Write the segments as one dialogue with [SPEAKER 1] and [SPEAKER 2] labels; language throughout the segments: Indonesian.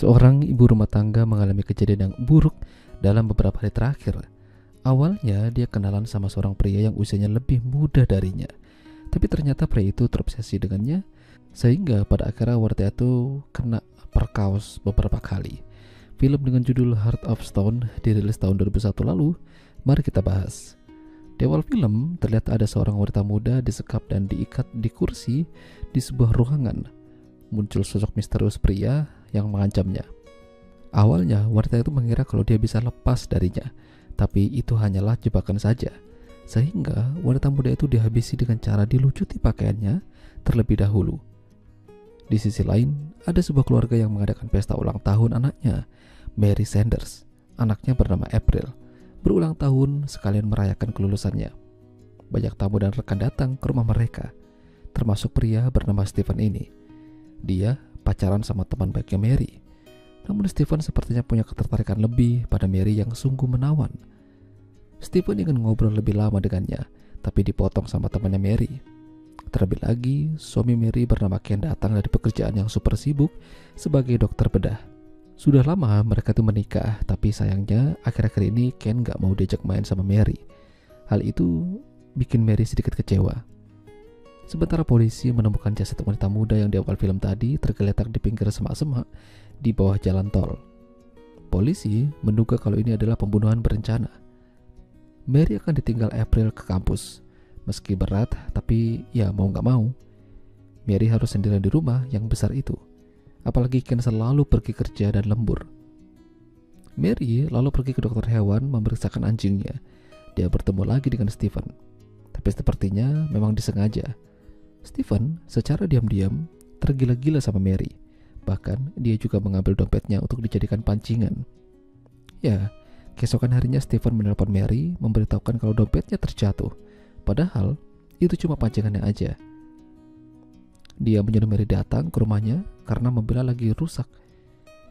[SPEAKER 1] Seorang ibu rumah tangga mengalami kejadian yang buruk dalam beberapa hari terakhir. Awalnya dia kenalan sama seorang pria yang usianya lebih muda darinya. Tapi ternyata pria itu terobsesi dengannya, sehingga pada akhirnya wanita itu kena perkaos beberapa kali. Film dengan judul Heart of Stone dirilis tahun 2001 lalu. Mari kita bahas. Di awal film terlihat ada seorang wanita muda disekap dan diikat di kursi di sebuah ruangan. Muncul sosok misterius pria yang mengancamnya. Awalnya wanita itu mengira kalau dia bisa lepas darinya, tapi itu hanyalah jebakan saja. Sehingga wanita muda itu dihabisi dengan cara dilucuti pakaiannya terlebih dahulu. Di sisi lain, ada sebuah keluarga yang mengadakan pesta ulang tahun anaknya, Mary Sanders. Anaknya bernama April, berulang tahun sekalian merayakan kelulusannya. Banyak tamu dan rekan datang ke rumah mereka, termasuk pria bernama Stephen ini. Dia pacaran sama teman baiknya Mary. Namun Stephen sepertinya punya ketertarikan lebih pada Mary yang sungguh menawan. Stephen ingin ngobrol lebih lama dengannya, tapi dipotong sama temannya Mary. Terlebih lagi, suami Mary bernama Ken datang dari pekerjaan yang super sibuk sebagai dokter bedah. Sudah lama mereka tuh menikah, tapi sayangnya akhir-akhir ini Ken gak mau diajak main sama Mary. Hal itu bikin Mary sedikit kecewa. Sementara polisi menemukan jasad wanita muda yang di awal film tadi tergeletak di pinggir semak-semak di bawah jalan tol. Polisi menduga kalau ini adalah pembunuhan berencana. Mary akan ditinggal April ke kampus. Meski berat, tapi ya mau gak mau, Mary harus sendirian di rumah yang besar itu. Apalagi Ken selalu pergi kerja dan lembur. Mary lalu pergi ke dokter hewan memeriksakan anjingnya. Dia bertemu lagi dengan Stephen. Tapi sepertinya memang disengaja. Stephen secara diam-diam tergila-gila sama Mary. Bahkan dia juga mengambil dompetnya untuk dijadikan pancingan. Ya, keesokan harinya Stephen menelpon Mary memberitahukan kalau dompetnya terjatuh. Padahal itu cuma pancingannya aja. Dia menyuruh Mary datang ke rumahnya karena mobilnya lagi rusak.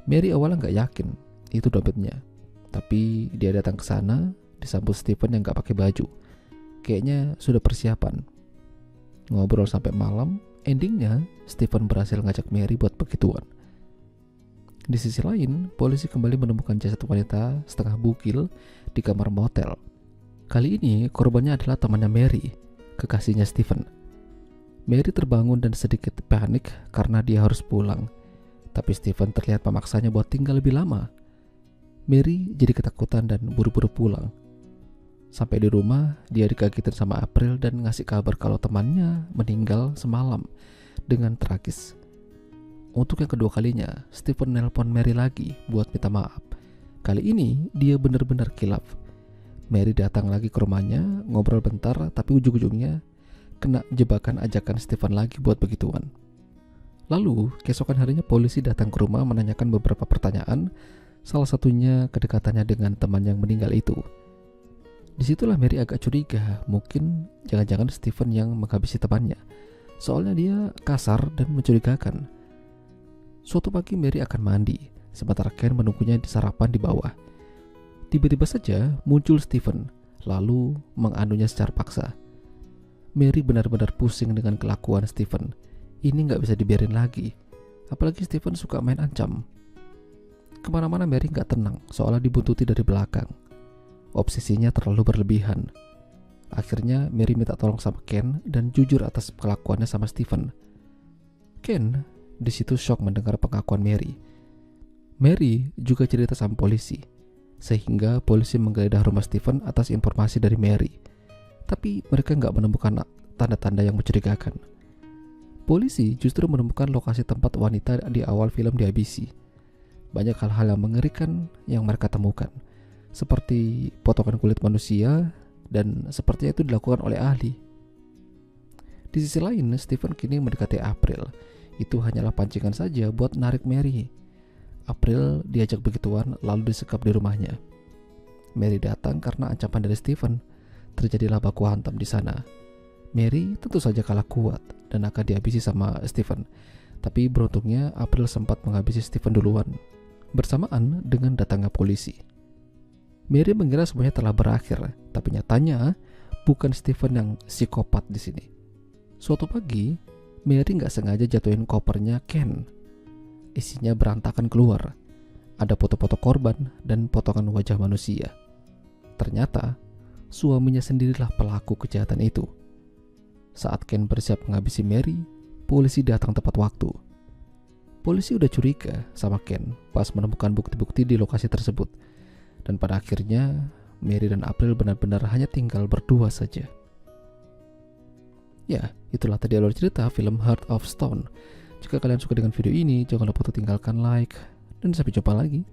[SPEAKER 1] Mary awalnya gak yakin itu dompetnya. Tapi dia datang ke sana disambut Stephen yang gak pakai baju. Kayaknya sudah persiapan. Ngobrol sampai malam, endingnya Stephen berhasil ngajak Mary buat begituan. Di sisi lain, polisi kembali menemukan jasad wanita setengah bugil di kamar motel. Kali ini korbannya adalah temannya Mary, kekasihnya Stephen. Mary terbangun dan sedikit panik karena dia harus pulang. Tapi Stephen terlihat memaksanya buat tinggal lebih lama. Mary jadi ketakutan dan buru-buru pulang. Sampai di rumah, dia dikagetin sama April dan ngasih kabar kalau temannya meninggal semalam dengan tragis. Untuk yang kedua kalinya, Stephen nelpon Mary lagi buat minta maaf. Kali ini dia benar-benar kilaf. Mary datang lagi ke rumahnya, ngobrol bentar, tapi ujung-ujungnya kena jebakan ajakan Stephen lagi buat begituan. Lalu, keesokan harinya polisi datang ke rumah menanyakan beberapa pertanyaan, salah satunya kedekatannya dengan teman yang meninggal itu. Disitulah Mary agak curiga, mungkin jangan-jangan Stephen yang menghabisi temannya. Soalnya dia kasar dan mencurigakan. Suatu pagi Mary akan mandi, sementara Ken menunggunya di sarapan di bawah. Tiba-tiba saja muncul Stephen, lalu menganunya secara paksa. Mary benar-benar pusing dengan kelakuan Stephen. Ini gak bisa dibiarin lagi. Apalagi Stephen suka main ancam. Kemana-mana Mary gak tenang, soalnya dibuntuti dari belakang. Obsesinya terlalu berlebihan. Akhirnya Mary minta tolong sama Ken dan jujur atas kelakuannya sama Stephen. Ken di situ shock mendengar pengakuan Mary. Mary juga cerita sama polisi, sehingga polisi menggeledah rumah Stephen atas informasi dari Mary. Tapi mereka nggak menemukan tanda-tanda yang mencurigakan. Polisi justru menemukan lokasi tempat wanita di awal film dihabisi. Banyak hal-hal yang mengerikan yang mereka temukan, seperti potongan kulit manusia, dan sepertinya itu dilakukan oleh ahli. Di sisi lain, Stephen kini mendekati April. Itu hanyalah pancingan saja buat narik Mary. April diajak begituan lalu disekap di rumahnya. Mary datang karena ancaman dari Stephen. Terjadilah baku hantam di sana. Mary tentu saja kalah kuat dan akan dihabisi sama Stephen. Tapi beruntungnya April sempat menghabisi Stephen duluan, bersamaan dengan datangnya polisi. Mary mengira semuanya telah berakhir, tapi nyatanya bukan Stephen yang psikopat di sini. Suatu pagi, Mary nggak sengaja jatuhin kopernya Ken. Isinya berantakan keluar. Ada foto-foto korban dan potongan wajah manusia. Ternyata suaminya sendirilah pelaku kejahatan itu. Saat Ken bersiap menghabisi Mary, polisi datang tepat waktu. Polisi udah curiga sama Ken pas menemukan bukti-bukti di lokasi tersebut. Dan pada akhirnya Mary dan April benar-benar hanya tinggal berdua saja. Ya, itulah tadi alur cerita film Heart of Stone. Jika kalian suka dengan video ini, jangan lupa untuk tinggalkan like, dan sampai jumpa lagi.